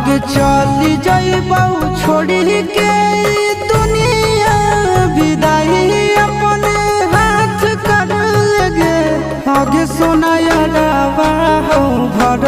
आगे चली जाइबौ छोड़ी के दुनिया विदाई अपने हाथ कर लगे आगे सोना यारा हो भर